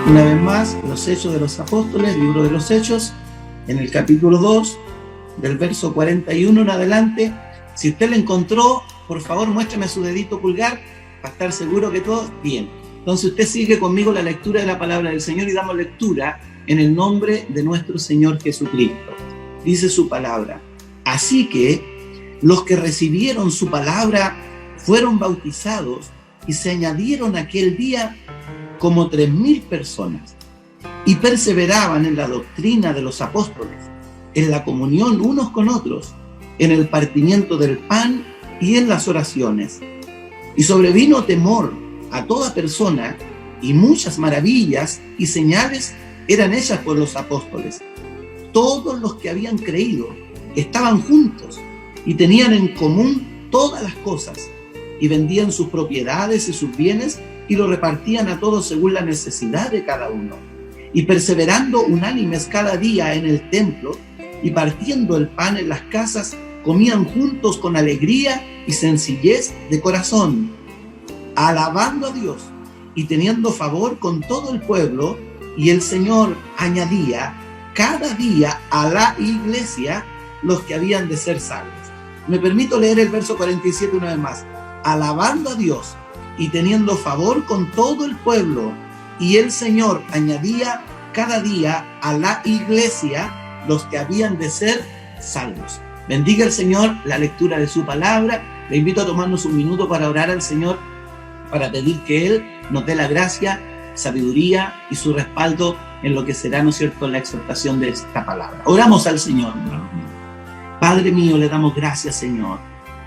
Una vez más, los Hechos de los Apóstoles, libro de los Hechos, en el capítulo 2, del verso 41 en adelante. Si usted lo encontró, por favor muéstrame su dedito pulgar para estar seguro que todo bien. Entonces usted sigue conmigo la lectura de la palabra del Señor y damos lectura en el nombre de nuestro Señor Jesucristo. Dice su palabra: así que los que recibieron su palabra fueron bautizados y se añadieron aquel día como 3.000 personas, y perseveraban en la doctrina de los apóstoles, en la comunión unos con otros, en el partimiento del pan y en las oraciones. Y sobrevino temor a toda persona, y muchas maravillas y señales eran hechas por los apóstoles. Todos los que habían creído estaban juntos y tenían en común todas las cosas, y vendían sus propiedades y sus bienes y lo repartían a todos según la necesidad de cada uno. Y perseverando unánimes cada día en el templo y partiendo el pan en las casas, comían juntos con alegría y sencillez de corazón, alabando a Dios y teniendo favor con todo el pueblo. Y el Señor añadía cada día a la iglesia los que habían de ser salvos. Me permito leer el verso 47 una vez más. Alabando a Dios y teniendo favor con todo el pueblo, y el Señor añadía cada día a la iglesia los que habían de ser salvos. Bendiga el Señor la lectura de su palabra. Le invito a tomarnos un minuto para orar al Señor, para pedir que Él nos dé la gracia, sabiduría y su respaldo en lo que será, ¿no es cierto?, la exhortación de esta palabra. Oramos al Señor, hermano. Padre mío, le damos gracias, Señor,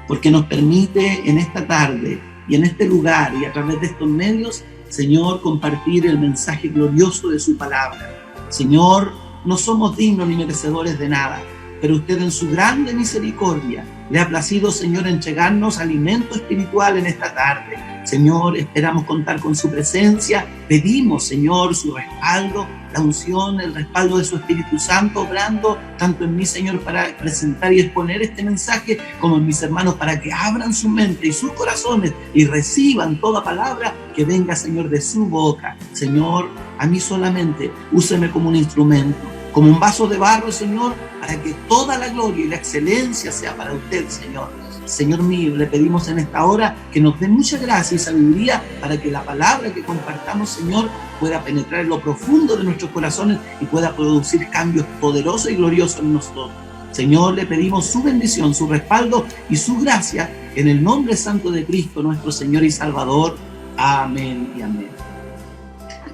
porque nos permite en esta tarde y en este lugar y a través de estos medios, Señor, compartir el mensaje glorioso de su palabra. Señor, no somos dignos ni merecedores de nada, pero usted en su grande misericordia le ha placido, Señor, entregarnos alimento espiritual en esta tarde. Señor, esperamos contar con su presencia. Pedimos, Señor, su respaldo, la unción, el respaldo de su Espíritu Santo, obrando tanto en mí, Señor, para presentar y exponer este mensaje, como en mis hermanos, para que abran su mente y sus corazones y reciban toda palabra que venga, Señor, de su boca. Señor, a mí solamente úseme como un instrumento, como un vaso de barro, Señor, para que toda la gloria y la excelencia sea para usted, Señor. Señor mío, le pedimos en esta hora que nos dé mucha gracia y sabiduría para que la palabra que compartamos, Señor, pueda penetrar en lo profundo de nuestros corazones y pueda producir cambios poderosos y gloriosos en nosotros. Señor, le pedimos su bendición, su respaldo y su gracia en el nombre santo de Cristo, nuestro Señor y Salvador. Amén y amén.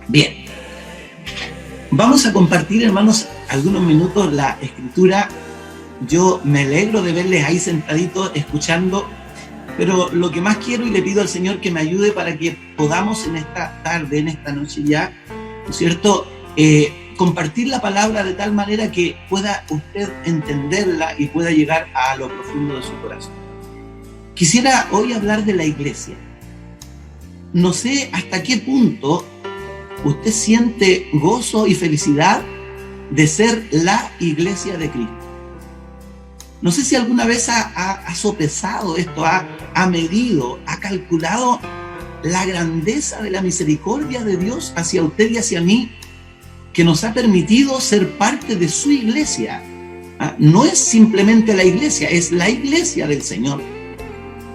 Bien. Vamos a compartir, hermanos, algunos minutos la escritura. Yo me alegro de verles ahí sentaditos escuchando, pero lo que más quiero y le pido al Señor que me ayude para que podamos en esta tarde, en esta noche ya, ¿no es cierto?, compartir la palabra de tal manera que pueda usted entenderla y pueda llegar a lo profundo de su corazón. Quisiera hoy hablar de la iglesia. No sé hasta qué punto usted siente gozo y felicidad de ser la iglesia de Cristo. No sé si alguna vez ha sopesado esto, ha medido, ha calculado la grandeza de la misericordia de Dios hacia usted y hacia mí, que nos ha permitido ser parte de su iglesia. No es simplemente la iglesia, es la iglesia del Señor.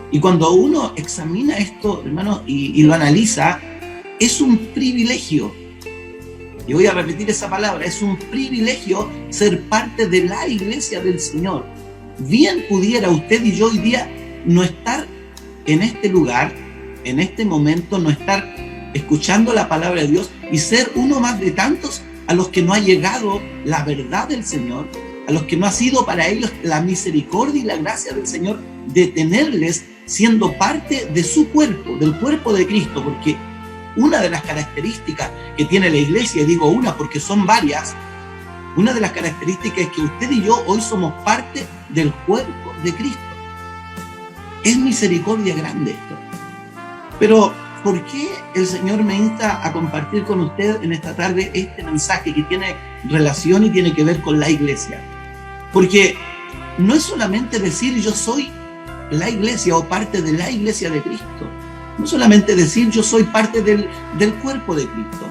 Y cuando uno examina esto, hermano, y lo analiza, es un privilegio. Y voy a repetir esa palabra, es un privilegio ser parte de la iglesia del Señor. Bien pudiera usted y yo hoy día no estar en este lugar, en este momento, no estar escuchando la palabra de Dios y ser uno más de tantos a los que no ha llegado la verdad del Señor, a los que no ha sido para ellos la misericordia y la gracia del Señor de tenerles siendo parte de su cuerpo, del cuerpo de Cristo, porque una de las características que tiene la iglesia, y digo una porque son varias, una de las características es que usted y yo hoy somos parte del cuerpo de Cristo. Es misericordia grande esto. Pero, ¿por qué el Señor me insta a compartir con usted en esta tarde este mensaje que tiene relación y tiene que ver con la iglesia? Porque no es solamente decir yo soy la iglesia o parte de la iglesia de Cristo. No solamente decir yo soy parte del cuerpo de Cristo,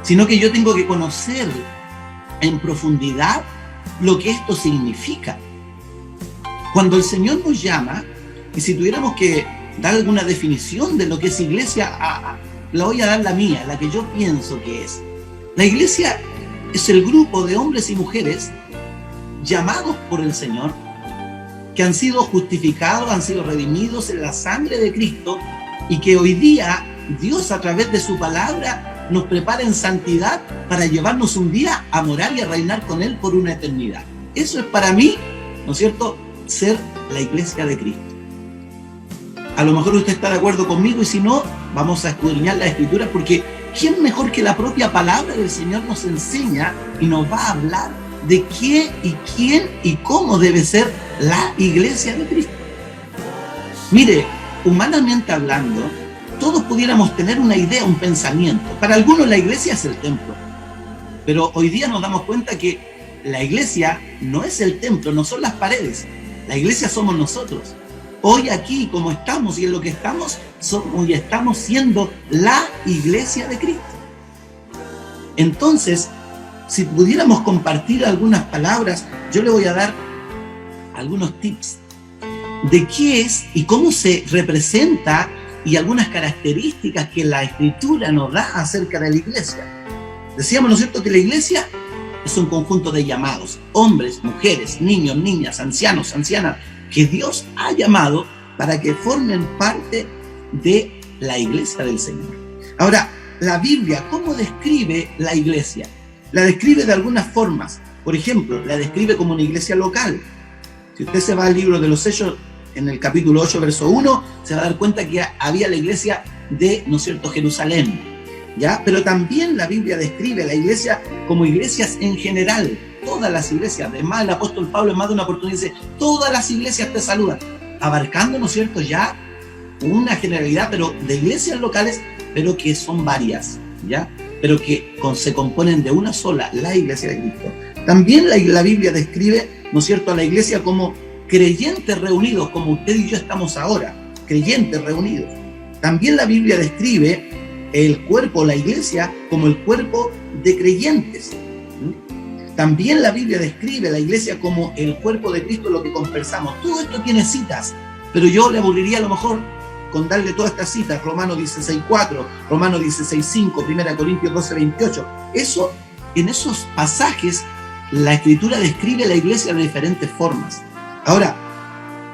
sino que yo tengo que conocer en profundidad lo que esto significa. Cuando el Señor nos llama, y si tuviéramos que dar alguna definición de lo que es iglesia, la voy a dar la mía, la que yo pienso que es. La iglesia es el grupo de hombres y mujeres llamados por el Señor, que han sido justificados, han sido redimidos en la sangre de Cristo, y que hoy día Dios, a través de su palabra, nos prepara en santidad para llevarnos un día a morar y a reinar con Él por una eternidad. Eso es para mí, ¿no es cierto?, ser la iglesia de Cristo. A lo mejor usted está de acuerdo conmigo, y si no, vamos a escudriñar la Escritura, porque ¿quién mejor que la propia palabra del Señor nos enseña y nos va a hablar de qué y quién y cómo debe ser la iglesia de Cristo? Mire, humanamente hablando, todos pudiéramos tener una idea, un pensamiento. Para algunos la iglesia es el templo, pero hoy día nos damos cuenta que la iglesia no es el templo, no son las paredes. La iglesia somos nosotros. Hoy aquí, como estamos y en lo que estamos, somos y estamos siendo la iglesia de Cristo. Entonces, si pudiéramos compartir algunas palabras, yo le voy a dar algunos tips de qué es y cómo se representa, y algunas características que la Escritura nos da acerca de la iglesia. Decíamos, ¿no es cierto?, que la iglesia es un conjunto de llamados, hombres, mujeres, niños, niñas, ancianos, ancianas, que Dios ha llamado para que formen parte de la iglesia del Señor. Ahora, la Biblia, ¿cómo describe la iglesia? La describe de algunas formas. Por ejemplo, la describe como una iglesia local. Si usted se va al libro de los Hechos, en el capítulo 8, verso 1, se va a dar cuenta que había la iglesia de, ¿no es cierto?, Jerusalén, ¿ya? Pero también la Biblia describe la iglesia como iglesias en general, todas las iglesias. Además, el apóstol Pablo en más de una oportunidad dice, todas las iglesias te saludan, abarcando, ¿no es cierto?, ya una generalidad, pero de iglesias locales, pero que son varias, ¿ya? Pero que se componen de una sola, la iglesia de Cristo. También la Biblia describe, ¿no es cierto?, a la iglesia como creyentes reunidos, como usted y yo estamos ahora, creyentes reunidos. También la Biblia describe el cuerpo, la iglesia, como el cuerpo de creyentes. También la Biblia describe la iglesia como el cuerpo de Cristo, lo que conversamos. Todo esto tiene citas, pero yo le aburriría a lo mejor con darle todas estas citas: Romanos 16:4, Romanos 16:5, 1 Corintios 12:28. Eso, en esos pasajes, la Escritura describe la iglesia de diferentes formas. Ahora,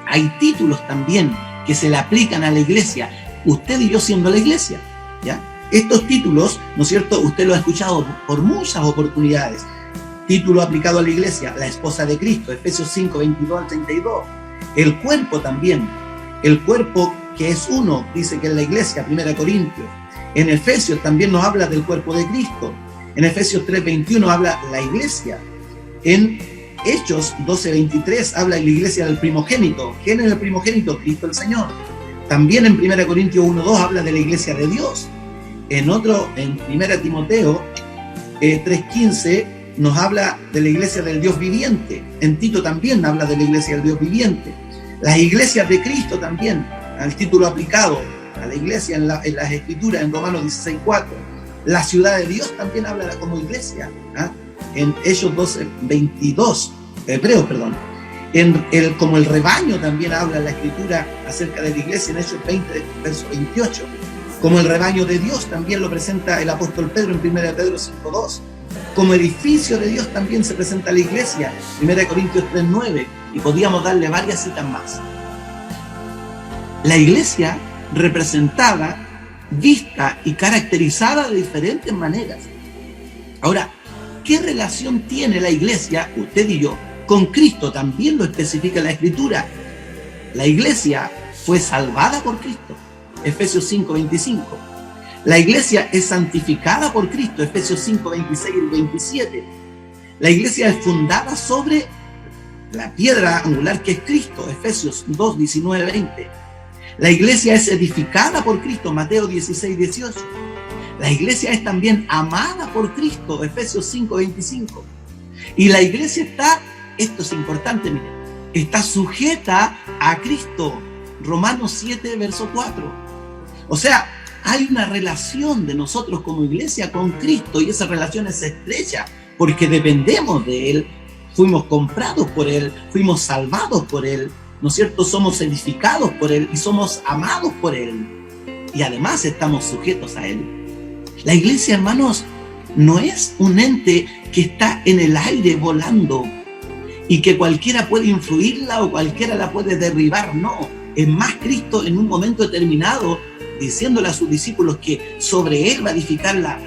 hay títulos también que se le aplican a la iglesia, usted y yo siendo la iglesia, ¿ya? Estos títulos, ¿no es cierto?, usted lo ha escuchado por muchas oportunidades. Título aplicado a la iglesia: la esposa de Cristo, Efesios 5:22-32. El cuerpo también, el cuerpo que es uno, dice que es la iglesia, 1 Corintios. En Efesios también nos habla del cuerpo de Cristo. En Efesios 3:21 habla la iglesia. En Hechos 12:23 habla de la iglesia del primogénito. ¿Quién es el primogénito? Cristo el Señor. También en 1 Corintios 1:2 habla de la iglesia de Dios. En 1 Timoteo 3:15 nos habla de la iglesia del Dios viviente. En Tito también habla de la iglesia del Dios viviente. Las iglesias de Cristo también, al título aplicado a la iglesia en las Escrituras, en Romanos 16:4. La ciudad de Dios también habla como iglesia, ¿ah? En Hechos 12:22, Hebreos, perdón. Como el rebaño también habla la Escritura acerca de la iglesia en Hechos 20, verso 28. Como el rebaño de Dios también lo presenta el apóstol Pedro en 1 Pedro 5:2. Como edificio de Dios también se presenta la iglesia, 1 Corintios 3:9, y podíamos darle varias citas más. La iglesia representada, vista y caracterizada de diferentes maneras. Ahora, ¿qué relación tiene la iglesia, usted y yo, con Cristo? También lo especifica la Escritura. La iglesia fue salvada por Cristo, Efesios 5:25. La iglesia es santificada por Cristo, Efesios 5:26 y 27. La iglesia es fundada sobre la piedra angular que es Cristo, Efesios 2:19-20. La iglesia es edificada por Cristo, Mateo 16:18. La iglesia es también amada por Cristo, Efesios 5:25. Y la iglesia está, esto es importante, miren, está sujeta a Cristo, Romanos 7, verso 4. O sea, hay una relación de nosotros como iglesia con Cristo y esa relación es estrecha porque dependemos de Él, fuimos comprados por Él, fuimos salvados por Él, ¿no es cierto? Somos edificados por Él y somos amados por Él y además estamos sujetos a Él. La iglesia, hermanos, no es un ente que está en el aire volando y que cualquiera puede influirla o cualquiera la puede derribar, no. Es más, Cristo en un momento determinado, diciéndole a sus discípulos que sobre Él va a edificar la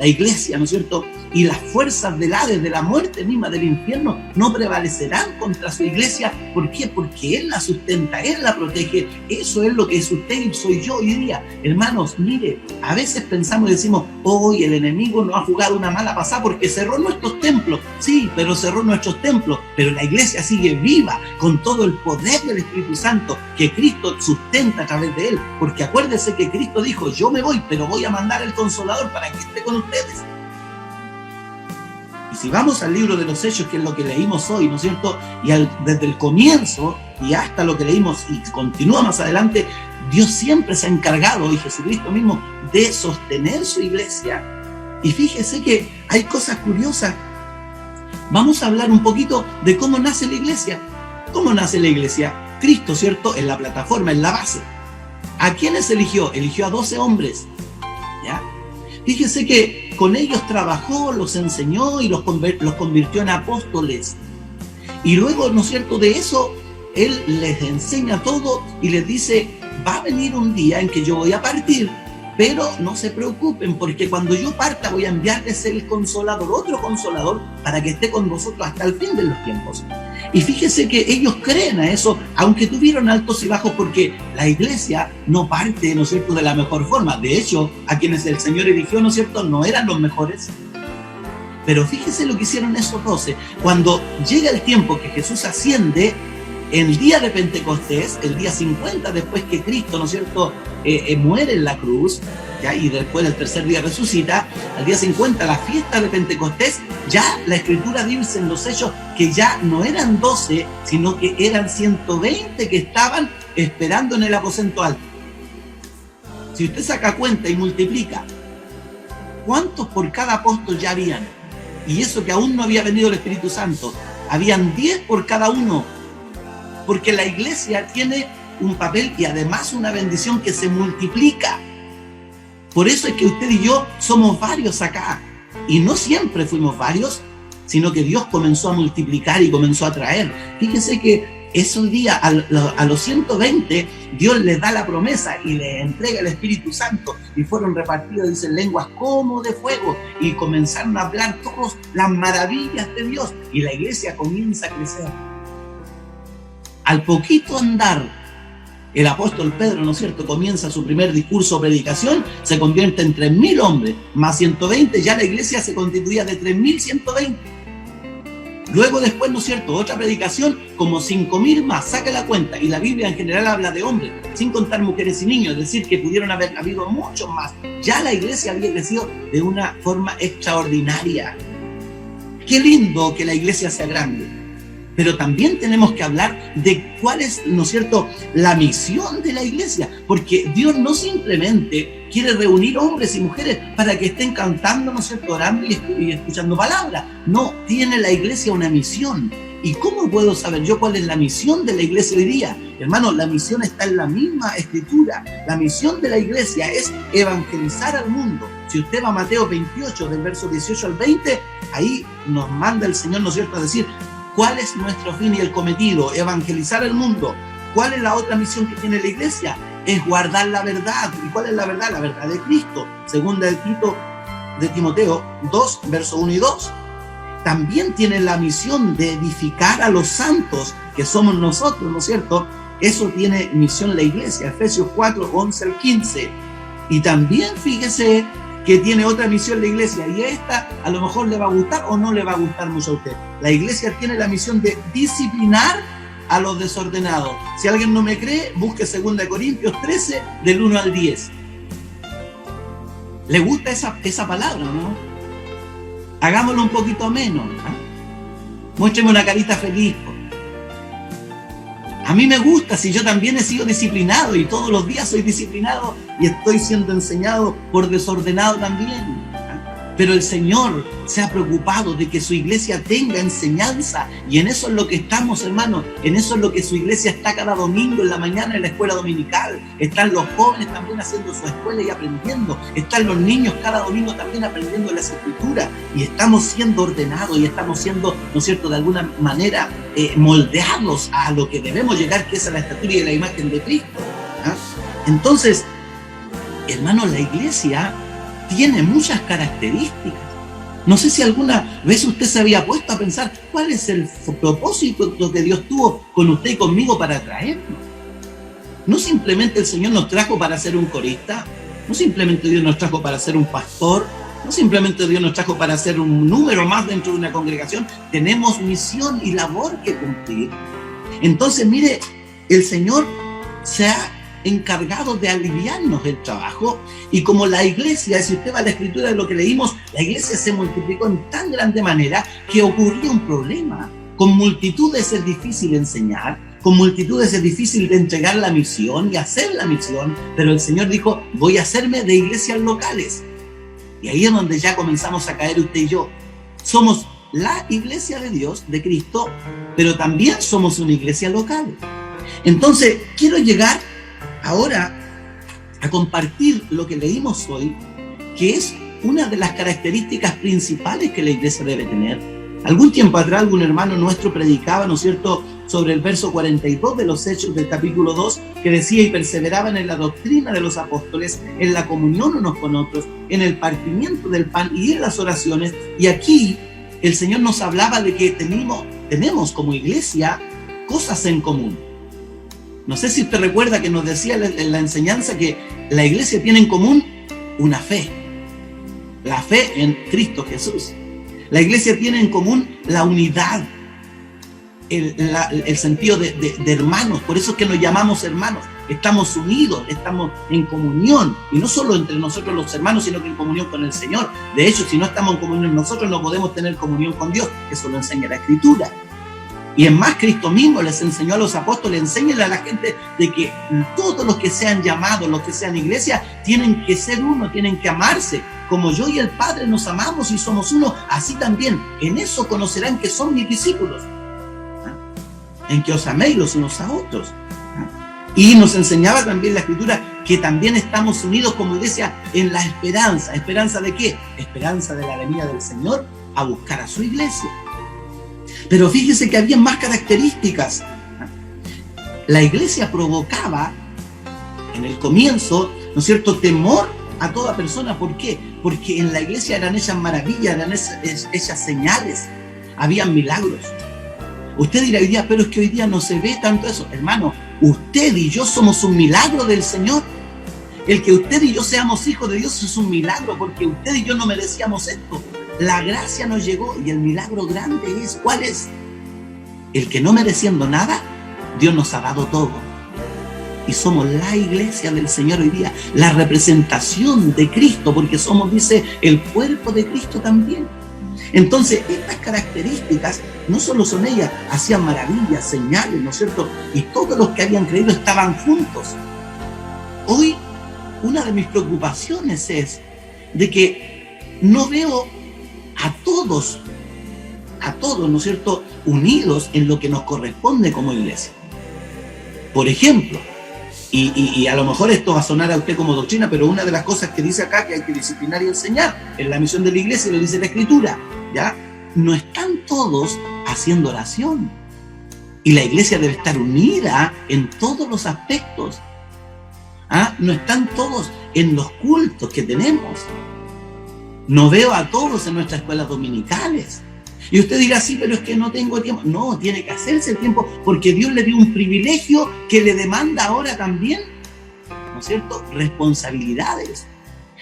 iglesia, ¿no es cierto? Y las fuerzas del Hades, de la muerte misma, del infierno, no prevalecerán contra su iglesia. ¿Por qué? Porque Él la sustenta, Él la protege. Eso es lo que es usted y soy yo hoy día. Hermanos, mire, a veces pensamos y decimos, hoy el enemigo nos ha jugado una mala pasada porque cerró nuestros templos. Sí, pero cerró nuestros templos, pero la iglesia sigue viva con todo el poder del Espíritu Santo que Cristo sustenta a través de Él. Porque acuérdese que Cristo dijo, yo me voy, pero voy a mandar el Consolador para que esté con ustedes. Y si vamos al libro de los Hechos, que es lo que leímos hoy, ¿no es cierto? Y desde el comienzo y hasta lo que leímos y continúa más adelante, Dios siempre se ha encargado, y Jesucristo mismo, de sostener su iglesia. Y fíjese que hay cosas curiosas. Vamos a hablar un poquito de cómo nace la iglesia. ¿Cómo nace la iglesia? Cristo, ¿cierto? En la plataforma, en la base. ¿A quiénes eligió? Eligió a 12 hombres. ¿Ya? Fíjese que con ellos trabajó, los enseñó y los convirtió en apóstoles. Y luego, ¿no es cierto?, de eso, Él les enseña todo y les dice, va a venir un día en que yo voy a partir, pero no se preocupen, porque cuando yo parta voy a enviarles el Consolador, otro Consolador, para que esté con vosotros hasta el fin de los tiempos. Y fíjese que ellos creen a eso, aunque tuvieron altos y bajos, porque la iglesia no parte, ¿no es cierto?, de la mejor forma. De hecho, a quienes el Señor eligió, ¿no es cierto?, no eran los mejores. Pero fíjese lo que hicieron esos 12. Cuando llega el tiempo que Jesús asciende, el día de Pentecostés, el día 50 después que Cristo, ¿no es cierto?, muere en la cruz, ¿ya? Y después el tercer día resucita, al día 50, la fiesta de Pentecostés, ya la Escritura dice en los Hechos que ya no eran 12, sino que eran 120 que estaban esperando en el aposento alto. Si usted saca cuenta y multiplica, ¿cuántos por cada apóstol ya habían? Y eso que aún no había venido el Espíritu Santo, habían 10 por cada uno, porque la iglesia tiene un papel y además una bendición que se multiplica. Por eso es que usted y yo somos varios acá. Y no siempre fuimos varios, sino que Dios comenzó a multiplicar y comenzó a traer. Fíjese que esos días, a los 120, Dios les da la promesa y les entrega el Espíritu Santo. Y fueron repartidos, dicen, lenguas como de fuego. Y comenzaron a hablar todos las maravillas de Dios. Y la iglesia comienza a crecer. Al poquito andar, el apóstol Pedro, ¿no es cierto?, comienza su primer discurso o predicación, se convierte en 3.000 hombres, más 120, ya la iglesia se constituía de 3.120. Luego después, ¿no es cierto?, otra predicación, como 5.000 más, saca la cuenta, y la Biblia en general habla de hombres, sin contar mujeres y niños, es decir, que pudieron haber habido muchos más. Ya la iglesia había crecido de una forma extraordinaria. Qué lindo que la iglesia sea grande. Pero también tenemos que hablar de cuál es, ¿no es cierto?, la misión de la iglesia. Porque Dios no simplemente quiere reunir hombres y mujeres para que estén cantando, ¿no es cierto?, orando y escuchando palabras. No, tiene la iglesia una misión. ¿Y cómo puedo saber yo cuál es la misión de la iglesia hoy día? Hermano, la misión está en la misma Escritura. La misión de la iglesia es evangelizar al mundo. Si usted va a Mateo 28, del verso 18 al 20, ahí nos manda el Señor, ¿no es cierto?, a decir, ¿cuál es nuestro fin y el cometido? Evangelizar el mundo. ¿Cuál es la otra misión que tiene la iglesia? Es guardar la verdad. ¿Y cuál es la verdad? La verdad de Cristo. Segunda de Timoteo 2, verso 1 y 2. También tiene la misión de edificar a los santos, que somos nosotros, ¿no es cierto? Eso tiene misión la iglesia. Efesios 4, 11 al 15. Y también fíjese que tiene otra misión la iglesia, y esta a lo mejor le va a gustar o no le va a gustar mucho a usted. La iglesia tiene la misión de disciplinar a los desordenados. Si alguien no me cree, busque 2 Corintios 13, del 1 al 10. ¿Le gusta esa palabra, no? Hagámoslo un poquito menos, ¿eh? Muéstreme una carita feliz. A mí me gusta, si yo también he sido disciplinado y todos los días soy disciplinado y estoy siendo enseñado por desordenado también. Pero el Señor se ha preocupado de que su iglesia tenga enseñanza, y en eso es lo que estamos, hermanos. En eso es lo que su iglesia está cada domingo en la mañana en la escuela dominical. Están los jóvenes también haciendo su escuela y aprendiendo. Están los niños cada domingo también aprendiendo las escrituras, y estamos siendo ordenados y estamos siendo, ¿no es cierto?, de alguna manera moldeados a lo que debemos llegar, que es a la estatura y a la imagen de Cristo. Entonces, hermanos, la iglesia tiene muchas características. No sé si alguna vez usted se había puesto a pensar cuál es el propósito que Dios tuvo con usted y conmigo para traernos. No simplemente el Señor nos trajo para ser un corista, no simplemente Dios nos trajo para ser un pastor, no simplemente Dios nos trajo para ser un número más dentro de una congregación. Tenemos misión y labor que cumplir. Entonces, mire, el Señor se ha encargado de aliviarnos el trabajo, y como la iglesia, si usted va a la escritura de lo que leímos, la iglesia se multiplicó en tan grande manera que ocurría un problema. Con multitudes es difícil enseñar, con multitudes es difícil de entregar la misión y hacer la misión, pero el Señor dijo, voy a hacerme de iglesias locales. Y ahí es donde ya comenzamos a caer usted y yo. Somos la iglesia de Dios, de Cristo, pero también somos una iglesia local. Entonces, quiero llegar ahora a compartir lo que leímos hoy, que es una de las características principales que la iglesia debe tener. Algún tiempo atrás, algún hermano nuestro predicaba, ¿no es cierto?, sobre el verso 42 de los Hechos del capítulo 2, que decía, y perseveraban en la doctrina de los apóstoles, en la comunión unos con otros, en el partimiento del pan y en las oraciones. Y aquí el Señor nos hablaba de que tenemos como iglesia cosas en común. No sé si usted recuerda que nos decía en la enseñanza que la iglesia tiene en común una fe. La fe en Cristo Jesús. La iglesia tiene en común la unidad, el sentido de hermanos. Por eso es que nos llamamos hermanos. Estamos unidos, estamos en comunión. Y no solo entre nosotros los hermanos, sino que en comunión con el Señor. De hecho, si no estamos en comunión nosotros, no podemos tener comunión con Dios. Eso lo enseña la Escritura. Y es más, Cristo mismo les enseñó a los apóstoles, enséñenle a la gente de que todos los que sean llamados, los que sean iglesia, tienen que ser uno, tienen que amarse. Como yo y el Padre nos amamos y somos uno, así también en eso conocerán que son mis discípulos. En que os améis los unos a otros. Y nos enseñaba también la Escritura que también estamos unidos como iglesia en la esperanza. ¿Esperanza de qué? Esperanza de la venida del Señor a buscar a su iglesia. Pero fíjese que había más características. La iglesia provocaba, en el comienzo, ¿no es cierto?, temor a toda persona. ¿Por qué? Porque en la iglesia eran hechas maravillas, eran hechas señales, habían milagros. Usted dirá hoy día, pero es que hoy día no se ve tanto eso. Hermano, usted y yo somos un milagro del Señor. El que usted y yo seamos hijos de Dios es un milagro, porque usted y yo no merecíamos esto. La gracia nos llegó y el milagro grande es, ¿cuál es? El que no mereciendo nada, Dios nos ha dado todo. Y somos la iglesia del Señor hoy día, la representación de Cristo, porque somos, dice, el cuerpo de Cristo también. Entonces, estas características no solo son ellas, hacían maravillas, señales, ¿no es cierto? Y todos los que habían creído estaban juntos. Hoy, una de mis preocupaciones es de que no veo a todos, ¿no es cierto?, unidos en lo que nos corresponde como iglesia. Por ejemplo, y a lo mejor esto va a sonar a usted como doctrina, pero una de las cosas que dice acá que hay que disciplinar y enseñar en la misión de la iglesia, lo dice la Escritura, ¿ya? No están todos haciendo oración. Y la iglesia debe estar unida en todos los aspectos. No están todos en los cultos que tenemos. No veo a todos en nuestras escuelas dominicales. Y usted dirá, sí, pero es que no tengo tiempo. No, tiene que hacerse el tiempo, porque Dios le dio un privilegio que le demanda ahora también, ¿no es cierto?, responsabilidades.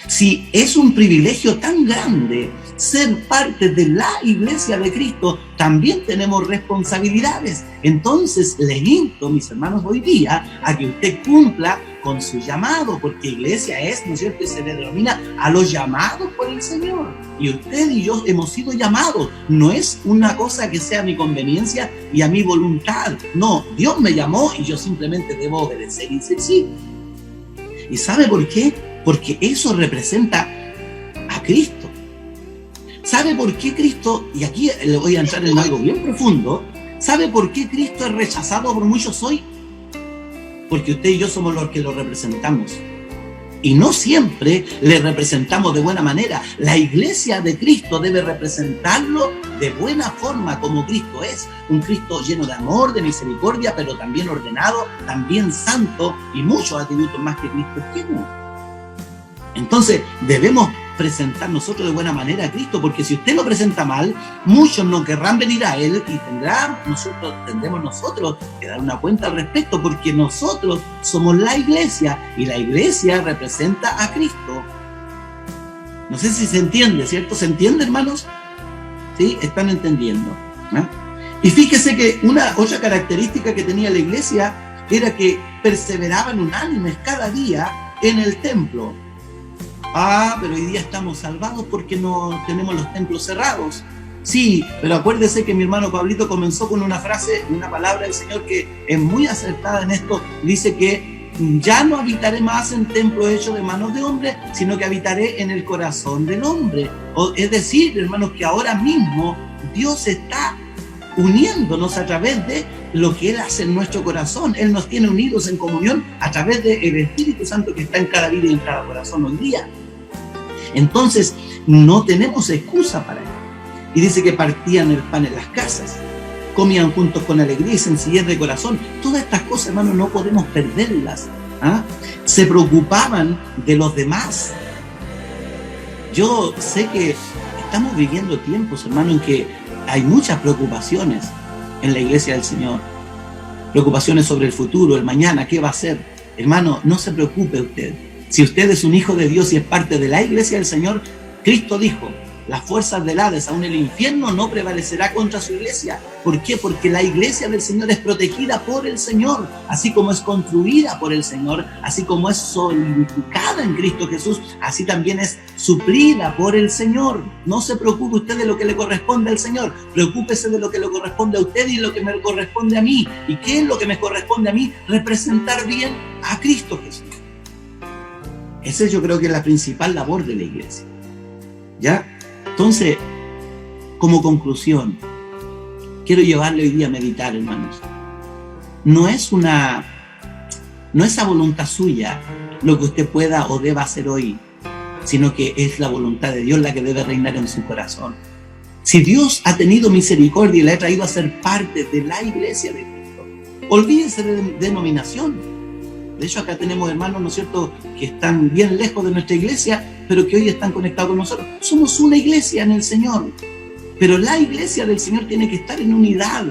Si es un privilegio tan grande ser parte de la iglesia de Cristo, también tenemos responsabilidades. Entonces les insto, mis hermanos, hoy día a que usted cumpla con su llamado, porque iglesia es, ¿no es cierto?, y se le denomina a los llamados por el Señor. Y usted y yo hemos sido llamados. No es una cosa que sea a mi conveniencia y a mi voluntad. No, Dios me llamó y yo simplemente debo obedecer y decir sí. ¿Y sabe por qué? Porque eso representa a Cristo. ¿Sabe por qué Cristo, y aquí le voy a entrar en algo bien profundo, ¿sabe por qué Cristo es rechazado por muchos hoy? Porque usted y yo somos los que lo representamos. Y no siempre le representamos de buena manera. La iglesia de Cristo debe representarlo de buena forma, como Cristo es. Un Cristo lleno de amor, de misericordia, pero también ordenado, también santo, y muchos atributos más que Cristo tiene. Entonces debemos presentar nosotros de buena manera a Cristo, porque si usted lo presenta mal, muchos no querrán venir a Él y tendremos nosotros que dar una cuenta al respecto, porque nosotros somos la iglesia y la iglesia representa a Cristo. No sé si se entiende, ¿cierto? ¿Se entiende, hermanos? ¿Sí? ¿Están entendiendo? ¿Ah? Y fíjese que otra característica que tenía la iglesia era que perseveraban unánimes cada día en el templo. Pero hoy día estamos salvados porque no tenemos los templos cerrados. Sí, pero acuérdese que mi hermano Pablito comenzó con una frase, una palabra del Señor que es muy acertada en esto. Dice que ya no habitaré más en templos hechos de manos de hombres, sino que habitaré en el corazón del hombre. Es decir, hermanos, que ahora mismo Dios está uniéndonos a través de lo que Él hace en nuestro corazón. Él nos tiene unidos en comunión a través del Espíritu Santo que está en cada vida y en cada corazón hoy día. Entonces, no tenemos excusa para ello. Y dice que partían el pan en las casas, comían juntos con alegría y sencillez de corazón. Todas estas cosas, hermanos, no podemos perderlas. Se preocupaban de los demás. Yo sé que estamos viviendo tiempos, hermano, en que hay muchas preocupaciones en la iglesia del Señor. Preocupaciones sobre el futuro, el mañana, qué va a ser. Hermano, no se preocupe usted. Si usted es un hijo de Dios y es parte de la iglesia del Señor, Cristo dijo, las fuerzas del Hades, aún el infierno, no prevalecerá contra su iglesia. ¿Por qué? Porque la iglesia del Señor es protegida por el Señor, así como es construida por el Señor, así como es solidificada en Cristo Jesús, así también es suplida por el Señor. No se preocupe usted de lo que le corresponde al Señor, preocúpese de lo que le corresponde a usted y lo que me corresponde a mí. ¿Y qué es lo que me corresponde a mí? Representar bien a Cristo Jesús. Esa yo creo que es la principal labor de la iglesia. ¿Ya? Entonces, como conclusión, quiero llevarle hoy día a meditar, hermanos. No es a voluntad suya lo que usted pueda o deba hacer hoy, sino que es la voluntad de Dios la que debe reinar en su corazón. Si Dios ha tenido misericordia y le ha traído a ser parte de la iglesia de Cristo, olvídense de denominación. De hecho, acá tenemos hermanos, ¿no es cierto?, que están bien lejos de nuestra iglesia, pero que hoy están conectados con nosotros. Somos una iglesia en el Señor, pero la iglesia del Señor tiene que estar en unidad.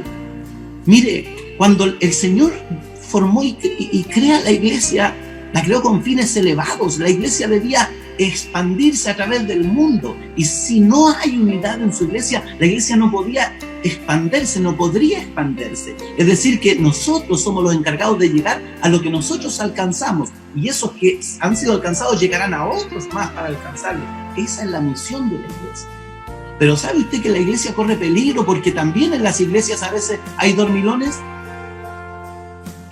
Mire, cuando el Señor formó y crea la iglesia, la creó con fines elevados. La iglesia debía expandirse a través del mundo, y si no hay unidad en su iglesia, la iglesia no podía expandirse, no podría expandirse. Es decir, que nosotros somos los encargados de llegar a lo que nosotros alcanzamos, y esos que han sido alcanzados llegarán a otros más para alcanzarlo. Esa es la misión de la iglesia. Pero ¿sabe usted que la iglesia corre peligro? Porque también en las iglesias a veces hay dormilones.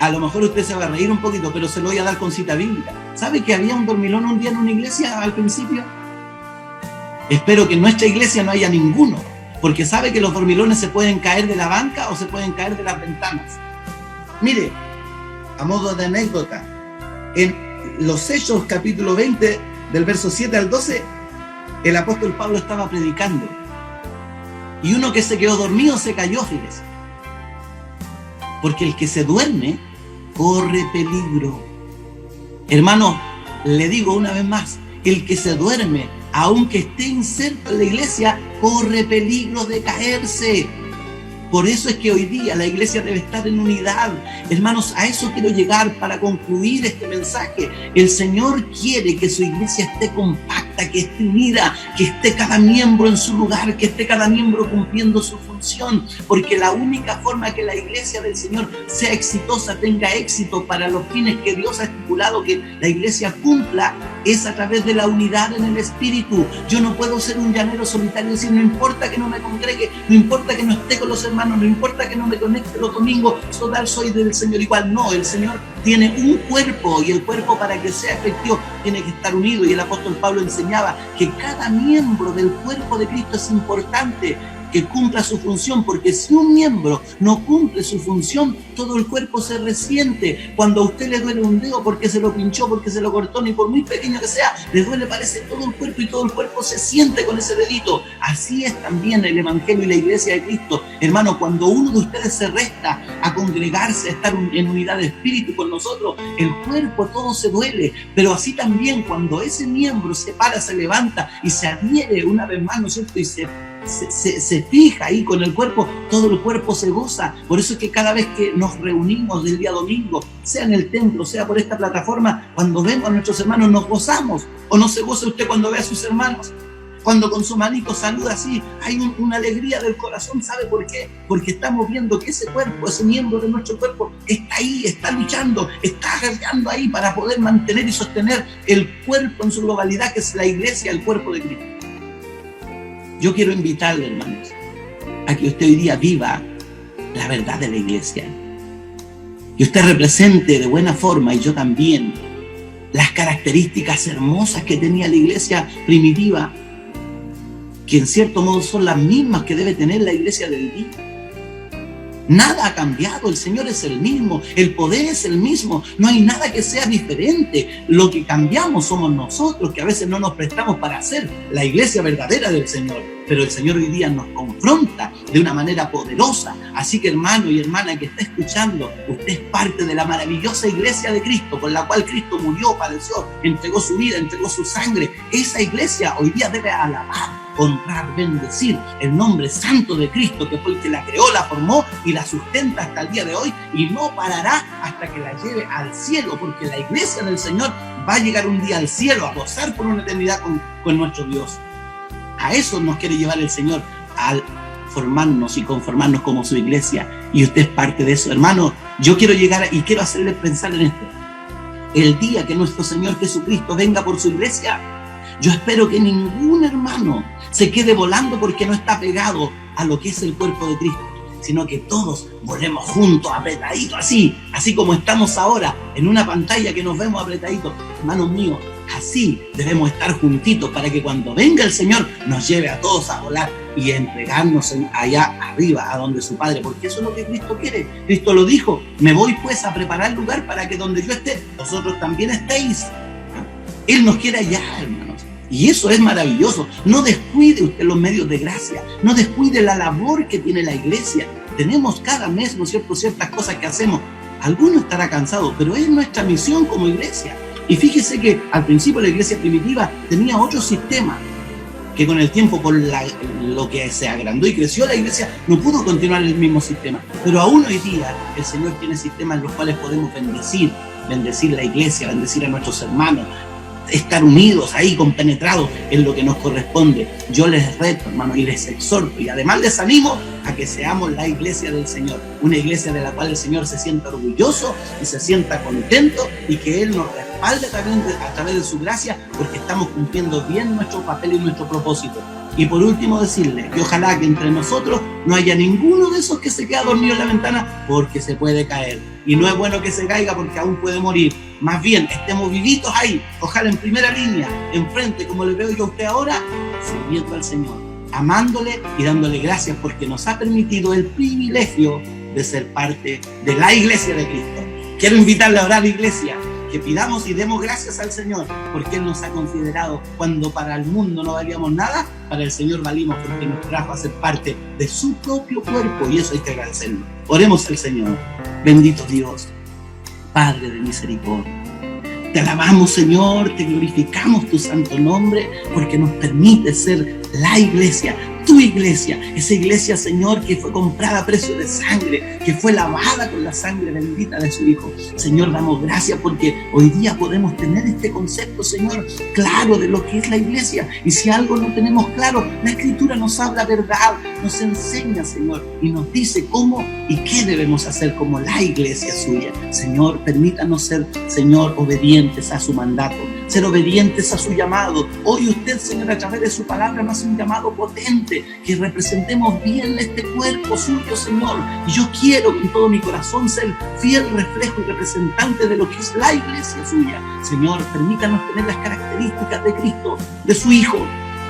A lo mejor usted se va a reír un poquito, pero se lo voy a dar con cita bíblica. ¿Sabe que había un dormilón un día en una iglesia al principio? Espero que en nuestra iglesia no haya ninguno, porque sabe que los dormilones se pueden caer de la banca o se pueden caer de las ventanas. Mire, a modo de anécdota, en los Hechos capítulo 20, del verso 7 al 12, el apóstol Pablo estaba predicando, y uno que se quedó dormido se cayó, fíjese. Porque el que se duerme corre peligro. Hermano, le digo una vez más, el que se duerme, aunque esté inserto en la iglesia, corre peligro de caerse. Por eso es que hoy día la iglesia debe estar en unidad. Hermanos, a eso quiero llegar para concluir este mensaje. El Señor quiere que su iglesia esté compacta, que esté unida, que esté cada miembro en su lugar, que esté cada miembro cumpliendo su función, porque la única forma que la iglesia del Señor sea exitosa, tenga éxito para los fines que Dios ha estipulado que la iglesia cumpla, es a través de la unidad en el Espíritu. Yo no puedo ser un llanero solitario y decir, no importa que no me congregue, no importa que no esté con los hermanos, no importa que no me conecte los domingos, total soy del Señor igual. No, el Señor tiene un cuerpo, y el cuerpo, para que sea efectivo, tiene que estar unido. Y el apóstol Pablo enseñaba que cada miembro del cuerpo de Cristo es importante que cumpla su función, porque si un miembro no cumple su función, todo el cuerpo se resiente. Cuando a usted le duele un dedo porque se lo pinchó, porque se lo cortó, ni por muy pequeño que sea, le duele, parece, todo el cuerpo, y todo el cuerpo se siente con ese dedito. Así es también el Evangelio y la iglesia de Cristo. Hermano, cuando uno de ustedes se resta a congregarse, a estar en unidad de espíritu con nosotros, el cuerpo todo se duele. Pero así también cuando ese miembro se para, se levanta y se adhiere una vez más, ¿no es cierto?, y se fija ahí con el cuerpo, todo el cuerpo se goza. Por eso es que cada vez que nos reunimos del día domingo, sea en el templo, sea por esta plataforma, cuando vemos a nuestros hermanos nos gozamos. ¿O no se goza usted cuando ve a sus hermanos? Cuando con su manito saluda así, hay una alegría del corazón. ¿Sabe por qué? Porque estamos viendo que ese cuerpo, ese miembro de nuestro cuerpo está ahí, está luchando, está guerreando ahí para poder mantener y sostener el cuerpo en su globalidad, que es la iglesia, el cuerpo de Cristo. Yo quiero invitarle, hermanos, a que usted hoy día viva la verdad de la iglesia. Que usted represente de buena forma, y yo también, las características hermosas que tenía la iglesia primitiva, que en cierto modo son las mismas que debe tener la iglesia del día. Nada ha cambiado, el Señor es el mismo, el poder es el mismo, no hay nada que sea diferente. Lo que cambiamos somos nosotros, que a veces no nos prestamos para ser la iglesia verdadera del Señor. Pero el Señor hoy día nos confronta de una manera poderosa. Así que, hermano y hermana que está escuchando, usted es parte de la maravillosa iglesia de Cristo, con la cual Cristo murió, padeció, entregó su vida, entregó su sangre. Esa iglesia hoy día debe alabar, honrar, bendecir el nombre santo de Cristo, que fue el que la creó, la formó y la sustenta hasta el día de hoy, y no parará hasta que la lleve al cielo, porque la iglesia del Señor va a llegar un día al cielo, a gozar por una eternidad con nuestro Dios. A eso nos quiere llevar el Señor, al formarnos y conformarnos como su iglesia, y usted es parte de eso. Hermano, yo quiero llegar y quiero hacerles pensar en esto. El día que nuestro Señor Jesucristo venga por su iglesia, yo espero que ningún hermano se quede volando porque no está pegado a lo que es el cuerpo de Cristo, sino que todos volemos juntos, apretaditos, así como estamos ahora, en una pantalla que nos vemos apretaditos. Hermanos míos, así debemos estar juntitos para que cuando venga el Señor nos lleve a todos a volar y a entregarnos allá arriba, a donde su Padre, porque eso es lo que Cristo quiere. Cristo lo dijo: me voy pues a preparar lugar para que donde yo esté, vosotros también estéis. Él nos quiere allá, hermanos. Y eso es maravilloso. No descuide usted los medios de gracia, no descuide la labor que tiene la iglesia. Tenemos cada mes, ¿no es cierto?, ciertas cosas que hacemos. Alguno estará cansado, pero es nuestra misión como iglesia. Y fíjese que al principio la iglesia primitiva tenía otro sistema, que con el tiempo, por lo que se agrandó y creció la iglesia, no pudo continuar el mismo sistema. Pero aún hoy día el Señor tiene sistemas en los cuales podemos bendecir la iglesia, bendecir a nuestros hermanos, estar unidos ahí, compenetrados en lo que nos corresponde. Yo les reto, hermano, y les exhorto, y además les animo a que seamos la iglesia del Señor, una iglesia de la cual el Señor se sienta orgulloso y se sienta contento, y que Él nos respalde también a través de su gracia, porque estamos cumpliendo bien nuestro papel y nuestro propósito. Y por último decirle que ojalá que entre nosotros no haya ninguno de esos que se queda dormido en la ventana, porque se puede caer. Y no es bueno que se caiga porque aún puede morir. Más bien, estemos vivitos ahí, ojalá en primera línea, enfrente, como le veo yo a usted ahora, sirviendo al Señor, amándole y dándole gracias porque nos ha permitido el privilegio de ser parte de la iglesia de Cristo. Quiero invitarle a orar, iglesia, que pidamos y demos gracias al Señor, porque Él nos ha considerado cuando para el mundo no valíamos nada, para el Señor valimos, porque nos trajo a ser parte de su propio cuerpo, y eso hay que agradecerlo. Oremos al Señor. Bendito Dios, Padre de misericordia, te alabamos, Señor, te glorificamos tu santo nombre, porque nos permite ser la iglesia, tu iglesia, esa iglesia, Señor, que fue comprada a precio de sangre, que fue lavada con la sangre bendita de su Hijo. Señor, damos gracias porque hoy día podemos tener este concepto, Señor, claro de lo que es la iglesia. Y si algo no tenemos claro, la Escritura nos habla verdad, nos enseña, Señor, y nos dice cómo y qué debemos hacer como la iglesia suya. Señor, permítanos ser, Señor, obedientes a su mandato, ser obedientes a su llamado. Hoy usted, Señor, a través de su palabra nos hace un llamado potente, que representemos bien este cuerpo suyo, Señor. Y yo quiero con todo mi corazón ser fiel reflejo y representante de lo que es la iglesia suya. Señor, permítanos tener las características de Cristo, de su Hijo.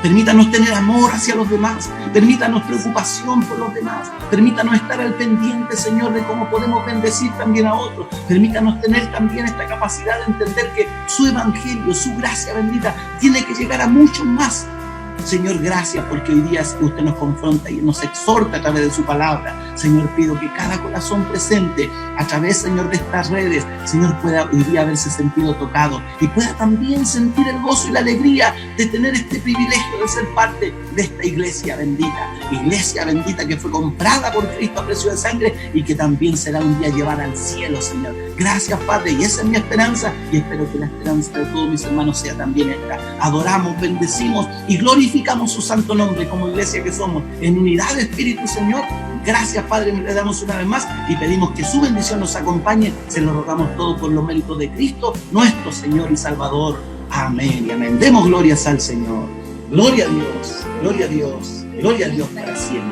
Permítanos tener amor hacia los demás. Permítanos preocupación por los demás. Permítanos estar al pendiente, Señor, de cómo podemos bendecir también a otros. Permítanos tener también esta capacidad de entender que su evangelio, su gracia bendita, tiene que llegar a muchos más. Señor, gracias porque hoy día usted nos confronta y nos exhorta a través de su palabra. Señor, pido que cada corazón presente a través, Señor, de estas redes, Señor, pueda hoy día haberse sentido tocado y pueda también sentir el gozo y la alegría de tener este privilegio de ser parte de esta iglesia bendita que fue comprada por Cristo a precio de sangre y que también será un día llevada al cielo, Señor. Gracias, Padre, y esa es mi esperanza y espero que la esperanza de todos mis hermanos sea también esta. Adoramos, bendecimos y glorificamos su santo nombre como iglesia que somos, en unidad de espíritu, Señor. Gracias, Padre, le damos una vez más y pedimos que su bendición nos acompañe. Se lo rogamos todo por los méritos de Cristo, nuestro Señor y Salvador. Amén y amén. Demos glorias al Señor. Gloria a Dios, gloria a Dios, gloria a Dios para siempre.